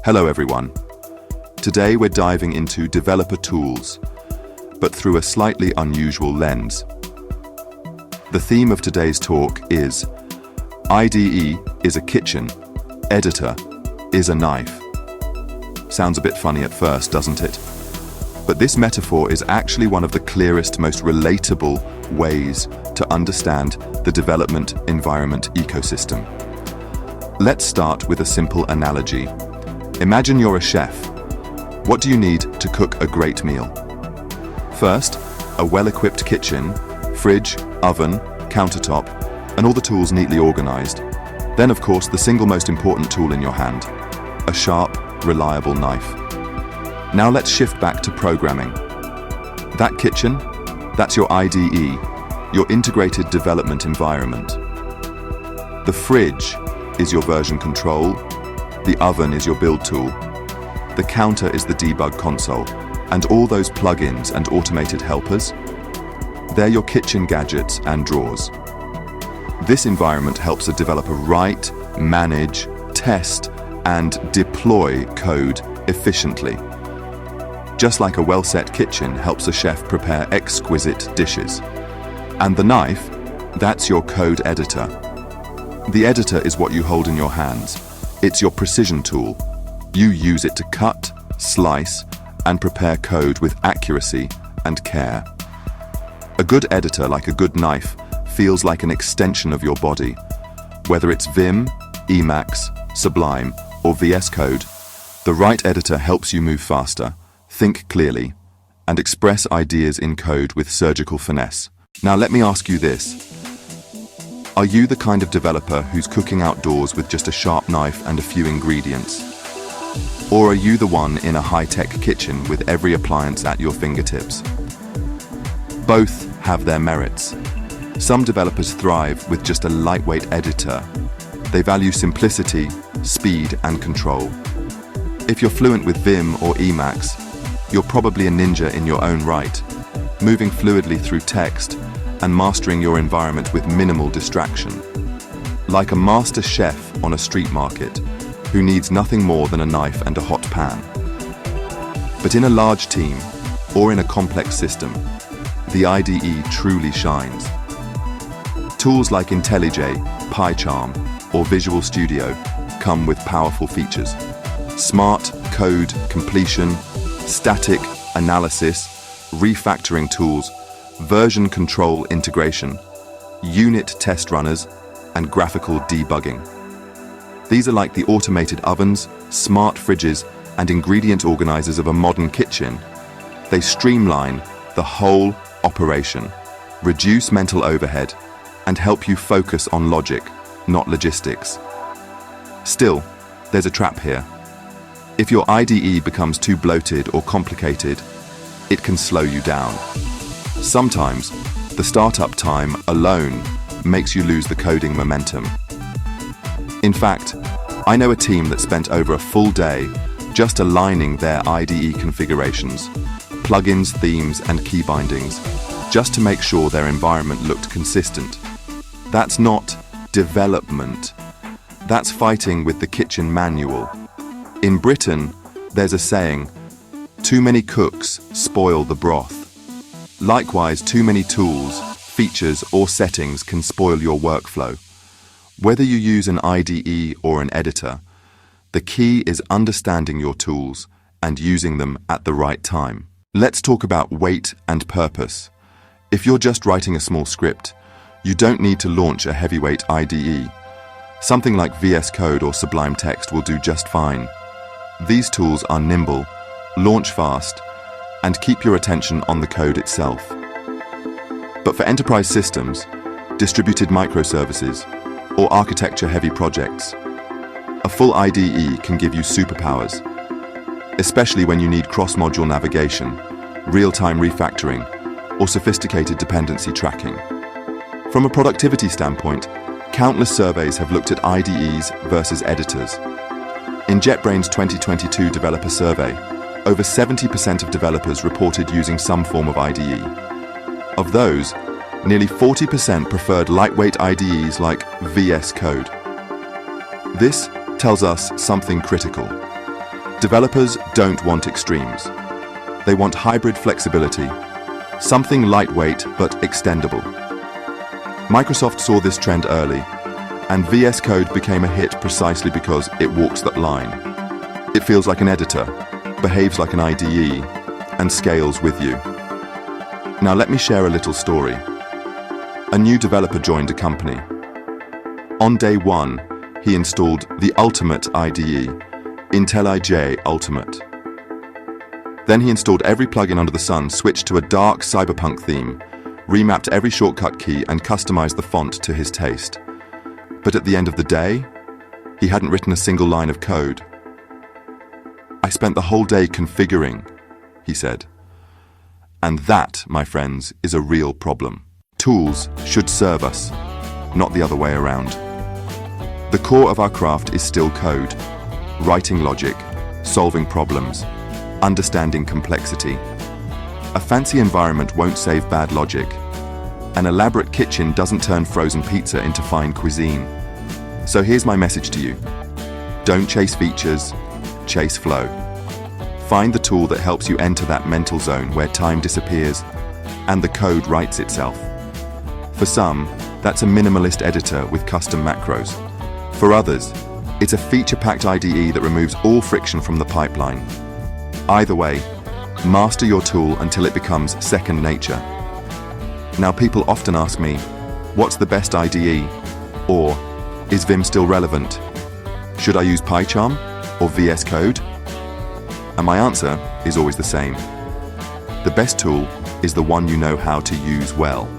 Hello everyone. Today we're diving into developer tools, but through a slightly unusual lens. The theme of today's talk is IDE is a kitchen, editor is a knife. Sounds a bit funny at first, doesn't it? But this metaphor is actually one of the clearest, most relatable ways to understand the development environment ecosystem. Let's start with a simple analogy. Imagine you're a chef. What do you need to cook a great meal? First, a well-equipped kitchen, fridge, oven, countertop, and all the tools neatly organized. Then, of course, the single most important tool in your hand, a sharp, reliable knife. Now let's shift back to programming. That kitchen, that's your IDE, your integrated development environment. The fridge is your version control, the oven is your build tool, the counter is the debug console, and all those plugins and automated helpers, they're your kitchen gadgets and drawers. This environment helps a developer write, manage, test, and deploy code efficiently. Just like a well-set kitchen helps a chef prepare exquisite dishes. And the knife, that's your code editor. The editor is what you hold in your hands. It's your precision tool. You use it to cut, slice, and prepare code with accuracy and care. A good editor, like a good knife, feels like an extension of your body. Whether it's Vim, Emacs, Sublime, or VS Code, the right editor helps you move faster, think clearly, and express ideas in code with surgical finesse. Now let me ask you this. Are you the kind of developer who's cooking outdoors with just a sharp knife and a few ingredients? Or are you the one in a high-tech kitchen with every appliance at your fingertips? Both have their merits. Some developers thrive with just a lightweight editor. They value simplicity, speed, and control. If you're fluent with Vim or Emacs, you're probably a ninja in your own right, moving fluidly through text and mastering your environment with minimal distraction. Like a master chef on a street market who needs nothing more than a knife and a hot pan. But in a large team or in a complex system, the IDE truly shines. Tools like IntelliJ, PyCharm, or Visual Studio come with powerful features. Smart code completion, static analysis, refactoring tools, version control integration, unit test runners, and graphical debugging. These are like the automated ovens, smart fridges, and ingredient organizers of a modern kitchen. They streamline the whole operation, reduce mental overhead, and help you focus on logic, not logistics. Still, there's a trap here. If your IDE becomes too bloated or complicated, it can slow you down. Sometimes, the startup time alone makes you lose the coding momentum. In fact, I know a team that spent over a full day just aligning their IDE configurations, plugins, themes, and key bindings, just to make sure their environment looked consistent. That's not development. That's fighting with the kitchen manual. In Britain, there's a saying, too many cooks spoil the broth. Likewise, too many tools, features, or settings can spoil your workflow. Whether you use an IDE or an editor, the key is understanding your tools and using them at the right time. Let's talk about weight and purpose. If you're just writing a small script, you don't need to launch a heavyweight IDE. Something like VS Code or Sublime Text will do just fine. These tools are nimble, launch fast, and keep your attention on the code itself. But for enterprise systems, distributed microservices, or architecture-heavy projects, a full IDE can give you superpowers, especially when you need cross-module navigation, real-time refactoring, or sophisticated dependency tracking. From a productivity standpoint, countless surveys have looked at IDEs versus editors. In JetBrains' 2022 developer survey, over 70% of developers reported using some form of IDE. Of those, nearly 40% preferred lightweight IDEs like VS Code. This tells us something critical. Developers don't want extremes. They want hybrid flexibility, something lightweight but extendable. Microsoft saw this trend early, and VS Code became a hit precisely because it walks that line. It feels like an editor, behaves like an IDE, and scales with you. Now let me share a little story. A new developer joined a company. On day one, he installed the ultimate IDE, IntelliJ Ultimate. Then he installed every plugin under the sun, switched to a dark cyberpunk theme, remapped every shortcut key, and customized the font to his taste. But at the end of the day, he hadn't written a single line of code. "I spent the whole day configuring," he said. And that, my friends, is a real problem. Tools should serve us, not the other way around. The core of our craft is still code, writing logic, solving problems, understanding complexity. A fancy environment won't save bad logic. An elaborate kitchen doesn't turn frozen pizza into fine cuisine. So here's my message to you. Don't chase features, chase flow. Find the tool that helps you enter that mental zone where time disappears and the code writes itself. For some, that's a minimalist editor with custom macros. For others, it's a feature-packed IDE that removes all friction from the pipeline. Either way, master your tool until it becomes second nature. Now, people often ask me, what's the best IDE? Or, is Vim still relevant? Should I use PyCharm or VS Code? And my answer is always the same. The best tool is the one you know how to use well.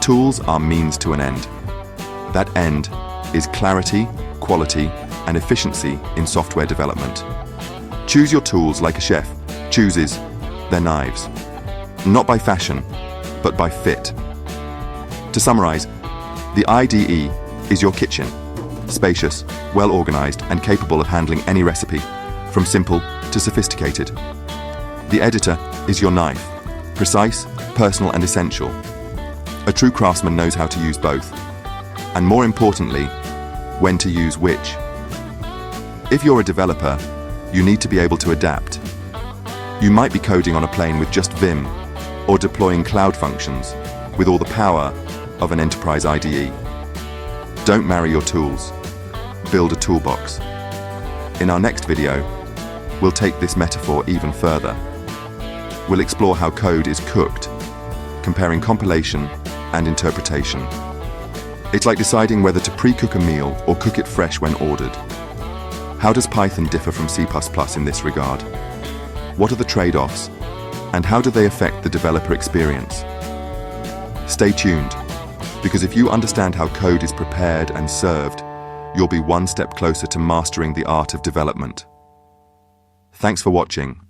Tools are means to an end. That end is clarity, quality, and efficiency in software development. Choose your tools like a chef chooses their knives, not by fashion, but by fit. To summarize, the IDE is your kitchen, spacious, well-organized, and capable of handling any recipe, from simple to sophisticated. The editor is your knife, precise, personal, and essential. A true craftsman knows how to use both, and more importantly, when to use which. If you're a developer, you need to be able to adapt. You might be coding on a plane with just Vim, or deploying cloud functions with all the power of an enterprise IDE. Don't marry your tools. Build a toolbox. In our next video, we'll take this metaphor even further. We'll explore how code is cooked, comparing compilation and interpretation. It's like deciding whether to pre-cook a meal or cook it fresh when ordered. How does Python differ from C++ in this regard? What are the trade-offs? And how do they affect the developer experience? Stay tuned, because if you understand how code is prepared and served, you'll be one step closer to mastering the art of development. Thanks for watching.